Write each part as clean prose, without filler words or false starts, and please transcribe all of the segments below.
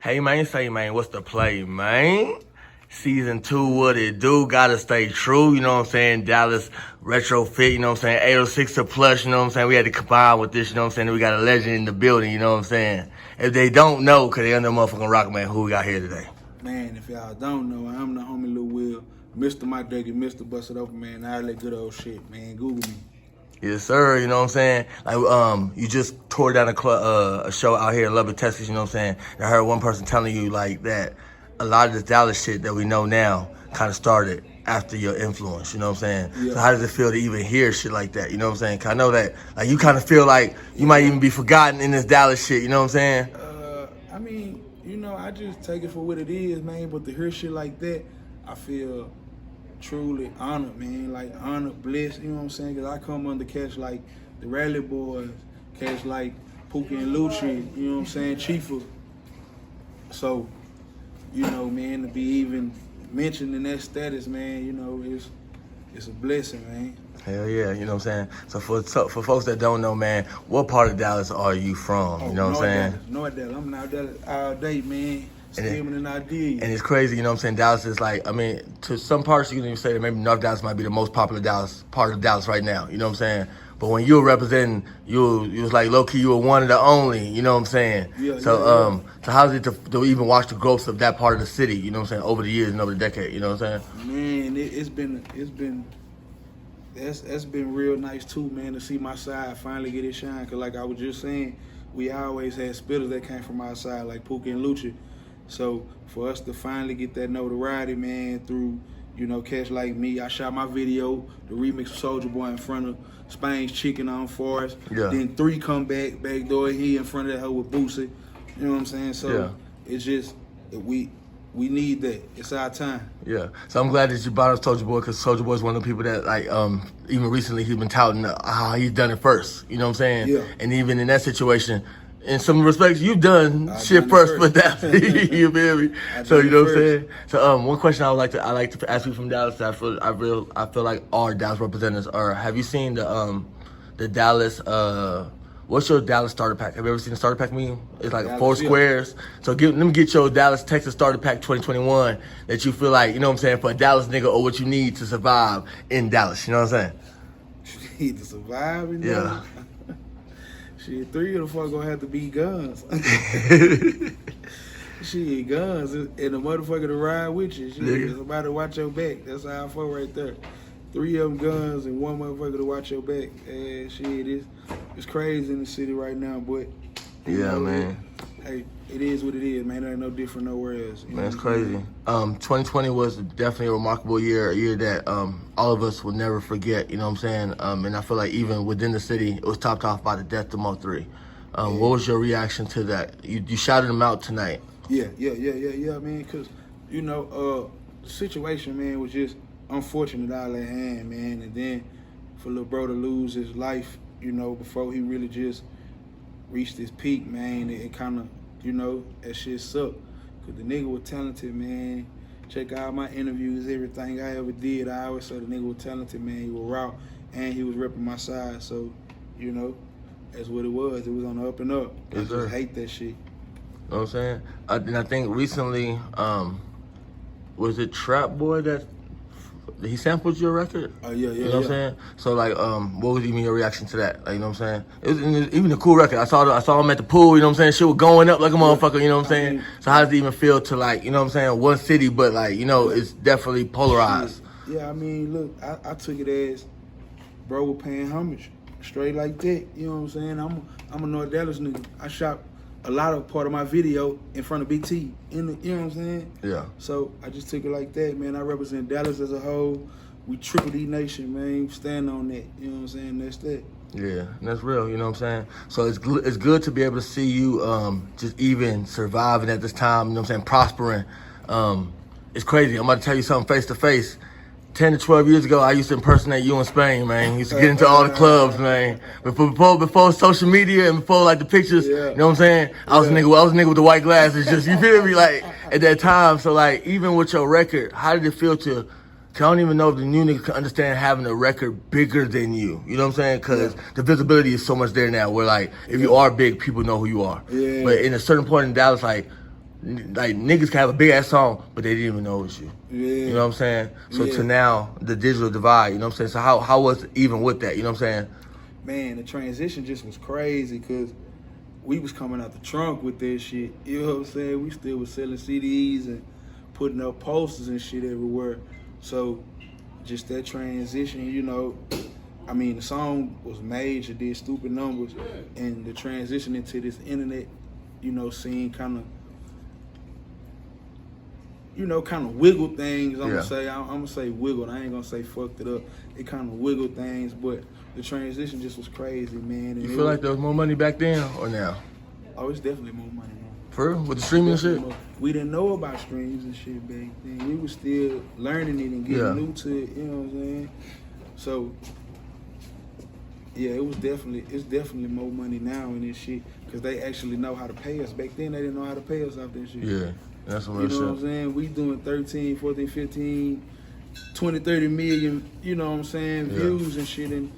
Hey man, say man, what's the play, man? Season 2, what it do? Gotta stay true, you know what I'm saying? Dallas retrofit, you know what I'm saying? 806 to plus, you know what I'm saying? We had to combine with this, you know what I'm saying? We got a legend in the building, you know what I'm saying? If they don't know, cause they under motherfucking rock, man, who we got here today? Man, if y'all don't know, I'm the homie Lil Wil, Mr. My Dougie, Mr. Bust It Open, man. All that good old shit, man. Google me. Yes, sir. You know what I'm saying? Like, you just tore down a show out here in Lubbock, Texas. You know what I'm saying? And I heard one person telling you like that a lot of this Dallas shit that we know now kind of started after your influence. You know what I'm saying? Yeah. So how does it feel to even hear shit like that? You know what I'm saying? 'Cause I know that like you kind of feel like you might even be forgotten in this Dallas shit. You know what I'm saying? I mean, I just take it for what it is, man. But to hear shit like that, I feel truly honored, man. Like honored, blessed, you know what I'm saying? Because I come under cats like the Rally Boys, cats like Pookie and Lucci, you know what I'm saying? Chiefers. So, man, to be even mentioned in that status, man, it's a blessing, man. Hell yeah, you know what I'm saying? So for folks that don't know, man, what part of Dallas are you from? You know what I'm saying? North Dallas. I'm North Dallas all day, man. Screaming an idea. And it's crazy, you know what I'm saying? Dallas is like, I mean, to some parts you can even say that maybe North Dallas might be the most popular part of Dallas right now, you know what I'm saying? But when you were representing, you was like low key, you were one of the only, you know what I'm saying? Yeah, so how's it to even watch the growth of that part of the city, you know what I'm saying, over the years and over the decade, you know what I'm saying? Man, that's been real nice too, man, to see my side finally get it shine. Cause like I was just saying, we always had spitters that came from our side, like Pookie and Lucci. So for us to finally get that notoriety, man, through cats like me, I shot my video, the remix of Soulja Boy in front of Spain's Chicken on Forest. Yeah. Then 3 come backdoor, he in front of that hoe with Boosie. You know what I'm saying? So It's just we need that. It's our time. Yeah. So I'm glad that you brought up Soulja Boy because Soulja Boy is one of the people that like even recently he's been touting how he's done it first. You know what I'm saying? Yeah. And even in that situation, in some respects, you've done shit first for Dallas. You feel me? So you know what I'm saying? So one question I like to ask you from Dallas. I feel like our Dallas representatives are. Have you seen the Dallas? What's your Dallas starter pack? Have you ever seen the starter pack meme? It's like Dallas, 4 squares. So let me get your Dallas, Texas starter pack 2021 that you feel like, you know what I'm saying, for a Dallas nigga or what you need to survive in Dallas. You know what I'm saying? You need to survive in Dallas? Yeah. Shit, 3 of the fuck gonna have to be guns. Shit, guns and a motherfucker to ride with you. Shit, somebody to watch your back. That's how I feel right there. 3 of them guns and 1 motherfucker to watch your back. Shit, it's crazy in the city right now, but yeah, man. Hey, it is what it is, man. It ain't no different nowhere else. Man, it's crazy. 2020 was definitely a remarkable year, a year that all of us will never forget, you know what I'm saying? And I feel like even within the city, it was topped off by the death of Mo3. What was your reaction to that? You shouted him out tonight. Yeah, man, because, the situation, man, was just unfortunate out of hand, man. And then for little bro to lose his life, before he really just reached his peak, man, it kind of, that shit sucked. Because the nigga was talented, man. Check out my interviews, everything I ever did. I always said the nigga was talented, man. He was raw, and he was repping my side. So, that's what it was. It was on the up and up. I just hate that shit. You know what I'm saying? And I think recently, was it Trap Boy that he sampled your record? Oh, yeah. You know what I'm saying? So, like, what was even your reaction to that? Like, you know what I'm saying? It was even a cool record. I saw him at the pool, you know what I'm saying? Shit was going up like a motherfucker, you know what I'm saying? So how does it even feel to, like, you know what I'm saying, one city, but, like, it's definitely polarized. Yeah, I mean, look, I took it as bro was paying homage. Straight like that, you know what I'm saying? I'm a North Dallas nigga. I shot a lot of part of my video in front of BT. You know what I'm saying? Yeah. So I just took it like that, man. I represent Dallas as a whole. We Triple D Nation, man. Stand on that. You know what I'm saying? That's that. Yeah, that's real. You know what I'm saying? So it's good to be able to see you just even surviving at this time. You know what I'm saying? Prospering. It's crazy. I'm about to tell you something face to face. 10 to 12 years ago, I used to impersonate you in Spain, man. Used to get into all the clubs, man. Before social media and before like the pictures, you know what I'm saying? I was a nigga with the white glasses, just, you feel me? Like at that time. So like even with your record, how did it feel to I don't even know if the new nigga can understand having a record bigger than you. You know what I'm saying? Because the visibility is so much there now where like if you are big, people know who you are. Yeah. But in a certain point in Dallas, like like niggas can have a big ass song, but they didn't even know it was you. Yeah. You know what I'm saying? So Yeah. to now, the digital divide, you know what I'm saying? So how was it even with that, you know what I'm saying? Man, the transition just was crazy because we was coming out the trunk with that shit. You know what I'm saying? We still was selling CDs and putting up posters and shit everywhere. So just that transition, you know, I mean, the song was major, did stupid numbers, and the transition into this internet, you know, scene kind of wiggled things. I'm gonna say wiggled. I ain't gonna say fucked it up. It kind of wiggled things, but the transition just was crazy, man. And You feel like there was more money back then or now? Oh, it's definitely more money now. For real? With the streaming and shit? We didn't know about streams and shit back then. We was still learning it and getting new to it, you know what I'm saying? So, yeah, it's definitely more money now in this shit because they actually know how to pay us. Back then, they didn't know how to pay us off that shit. Yeah, that's some real shit. You know what I'm saying? We doing 13, 14, 15, 20, 30 million, you know what I'm saying, views and shit, and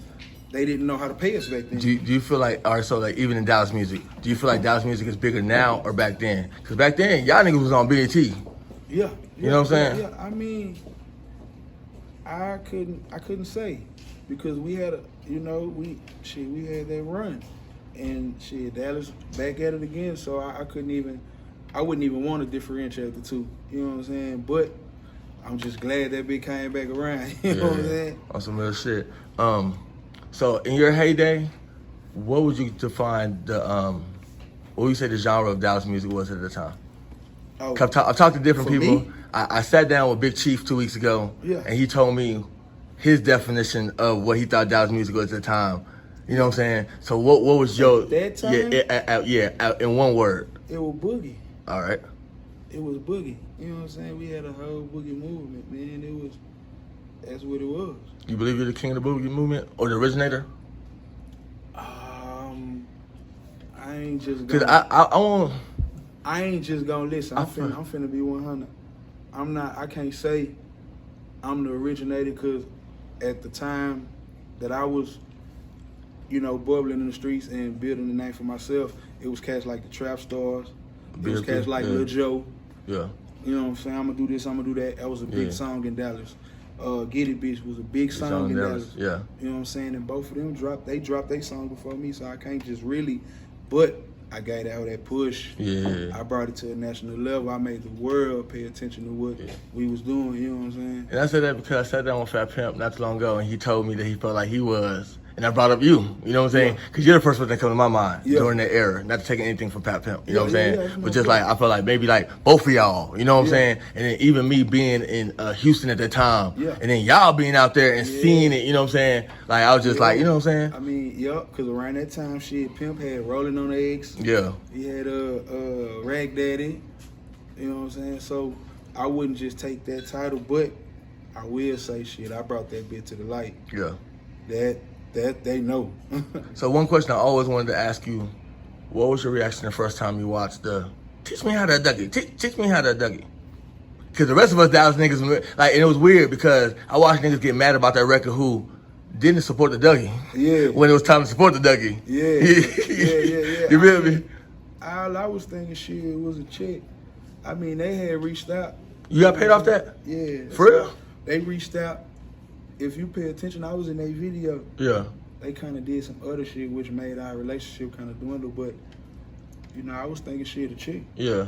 they didn't know how to pay us back then. Do you feel like, all right, so like even in Dallas music, do you feel like Dallas music is bigger now or back then? Because back then, y'all niggas was on BET. Yeah. You know what I'm saying? Yeah, I mean, I couldn't say because we had we had that run, and shit, Dallas back at it again. So I wouldn't even want to differentiate the two. You know what I'm saying? But I'm just glad that bitch came back around. You know what I'm saying? On some real shit. So in your heyday, what would you define what would you say the genre of Dallas music was at the time? Oh, I've talked to different people. me? I sat down with Big Chief 2 weeks ago, and he told me his definition of what he thought Dallas music was at the time. You know what I'm saying? So what was your... At that time? Yeah, in one word. It was boogie. All right. It was boogie. You know what I'm saying? We had a whole boogie movement, man. That's what it was. You believe you're the king of the boogie movement or the originator? I ain't just Cause I ain't just gonna listen. I'm finna be 100. I can't say I'm the originator because at the time that I was, bubbling in the streets and building the name for myself, it was cats like the Trap Stars. It was cats like Lil Joe. Yeah. You know what I'm saying? I'm gonna do this, I'm gonna do that. That was a big song in Dallas. Get It Bitch was a big song in Dallas. Yeah. You know what I'm saying? And both of them dropped their song before me, so I can't just really, but I got out that push. Yeah. I brought it to a national level. I made the world pay attention to what we was doing, you know what I'm saying? And I said that because I sat down with Fat Pimp not too long ago, and he told me that he felt like he was. And I brought up you know what I'm saying? Because you're the first person that come to my mind during that era. Not to take anything from Fat Pimp, you know what I'm saying? But just like, I felt like maybe like both of y'all, you know what I'm saying? And then even me being in Houston at that time, and then y'all being out there and seeing it, you know what I'm saying? Like, I was just like, you know what I'm saying? I mean, because around that time, Pimp had Rolling on Eggs. Yeah. He had Rag Daddy, you know what I'm saying? So I wouldn't just take that title, but I will say I brought that bit to the light. Yeah. That they know. So one question I always wanted to ask you, what was your reaction the first time you watched Teach Me How to Dougie? Teach Me How to Dougie. Because the rest of us Dallas niggas, and it was weird because I watched niggas get mad about that record who didn't support the Dougie. Yeah. When it was time to support the Dougie. Yeah. You feel me? All I was thinking it was a check. I mean, they had reached out. You got paid off that? Yeah. For real? They reached out. If you pay attention, I was in their video. Yeah. They kind of did some other shit which made our relationship kind of dwindle, but, I was thinking a chick. Yeah.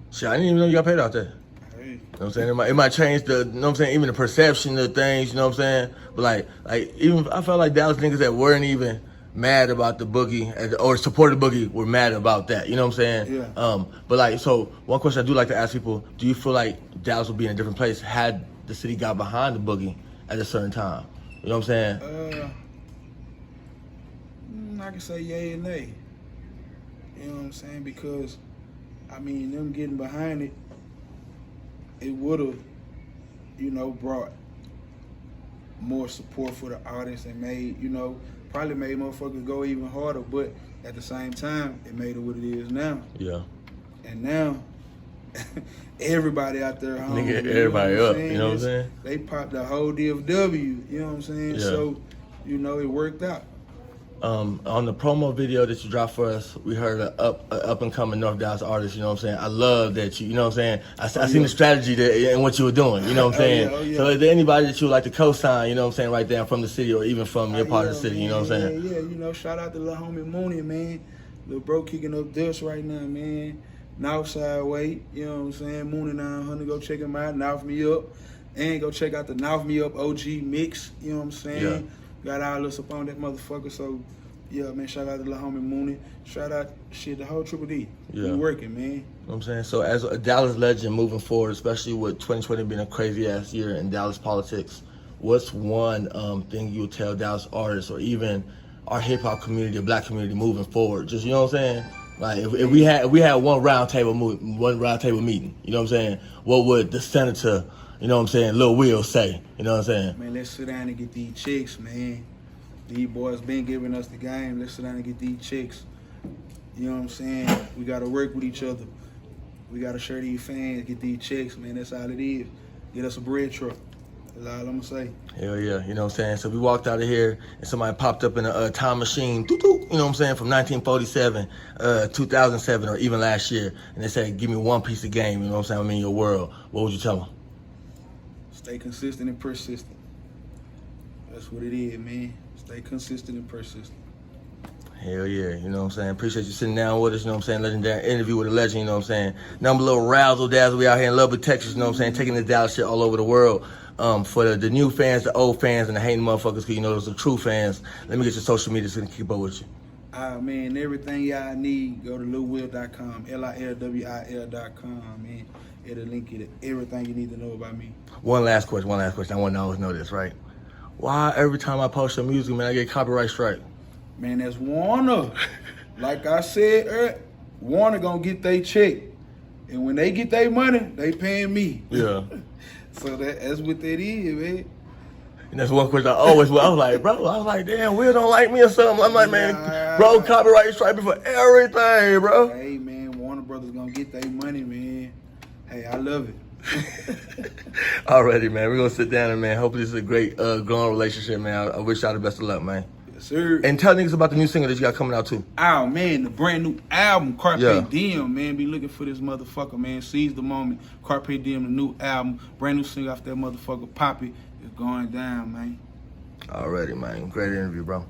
Shit, I didn't even know you got paid off that. Hey. You know what I'm saying? It might change the, you know what I'm saying, even the perception of things, you know what I'm saying? But like even, I felt like Dallas niggas that weren't even mad about the boogie or supported the boogie were mad about that, you know what I'm saying? Yeah. But like, so one question I do like to ask people, do you feel like Dallas would be in a different place had the city got behind the boogie at a certain time? You know what I'm saying? I can say yay and nay. You know what I'm saying? Because, I mean, them getting behind it, it would have, brought more support for the artists and made, probably made motherfuckers go even harder. But at the same time, it made it what it is now. Yeah. And now, everybody out there home. Nigga, everybody up, you know what I'm saying? They popped the whole DFW, you know what I'm saying? Yeah. So, it worked out. On the promo video that you dropped for us, we heard a up and coming Nawf Dallas artist. You know what I'm saying? I love that you know what I'm saying? I seen the strategy that and what you were doing. You know what I'm saying? So is there anybody that you would like to co-sign? You know what I'm saying? Right there from the city or even from your part of the city. Man, you know what I'm saying? Yeah. You know, shout out to Lil Homie Mooney, man. Lil bro kicking up dust right now, man. Northside way. You know what I'm saying? Mooney 900. Go check him out. Nawf Me Up. And go check out the Nawf Me Up OG mix. You know what I'm saying? Yeah. Got all us up on that motherfucker. So, yeah, man, shout out to Lil Homie Mooney. Shout out, the whole Triple D. Yeah. We working, man. You know what I'm saying? So as a Dallas legend moving forward, especially with 2020 being a crazy-ass year in Dallas politics, what's one thing you would tell Dallas artists or even our hip-hop community, or black community moving forward? Just, you know what I'm saying? Like, if we had one round table meeting, you know what I'm saying? What would the senator, you know what I'm saying, Lil Wil say? You know what I'm saying? Man, let's sit down and get these chicks, man. These boys been giving us the game. Let's sit down and get these chicks. You know what I'm saying? We got to work with each other. We got to share these fans, get these chicks, man. That's all it is. Get us a bread truck. That's all I'm going to say. Hell yeah, you know what I'm saying? So we walked out of here and somebody popped up in a time machine, you know what I'm saying, from 1947, 2007, or even last year, and they said, give me one piece of game, you know what I'm saying, I'm in your world. What would you tell them? Stay consistent and persistent. That's what it is, man. Stay consistent and persistent. Hell yeah, you know what I'm saying? Appreciate you sitting down with us, you know what I'm saying? Legendary interview with a legend, you know what I'm saying? Number little razzle dazzle, we out here in Lubbock, Texas, you know what I'm saying? Taking the Dallas shit all over the world. For the new fans, the old fans, and the hating motherfuckers, because you know those are true fans. Let me get your social media so we can keep up with you. Man, everything y'all need, go to lilwil.com, LILWIL.com, man. It'll link you to everything you need to know about me. One last question. I want to always know this, right? Why every time I post your music, man, I get copyright strike? Man, that's Warner. Like I said, Warner gonna get they check. And when they get their money, they paying me. Yeah. So that's what that is, man. And that's one question I always was like, damn, Will don't like me or something. I'm like, man, bro, copyright strike me for everything, bro. Hey, man, Warner Brothers gonna get their money, man. Hey, I love it. Alrighty, man. We're gonna sit down and, man, hopefully this is a great growing relationship, man. I wish y'all the best of luck, man. Yes, sir. And tell niggas about the new single that you got coming out too. Oh, man, the brand new album, Carpe Diem, man. Be looking for this motherfucker, man. Seize the moment. Carpe Diem, the new album. Brand new single off that motherfucker, Poppy. It's going down, man. Alrighty, man. Great interview, bro.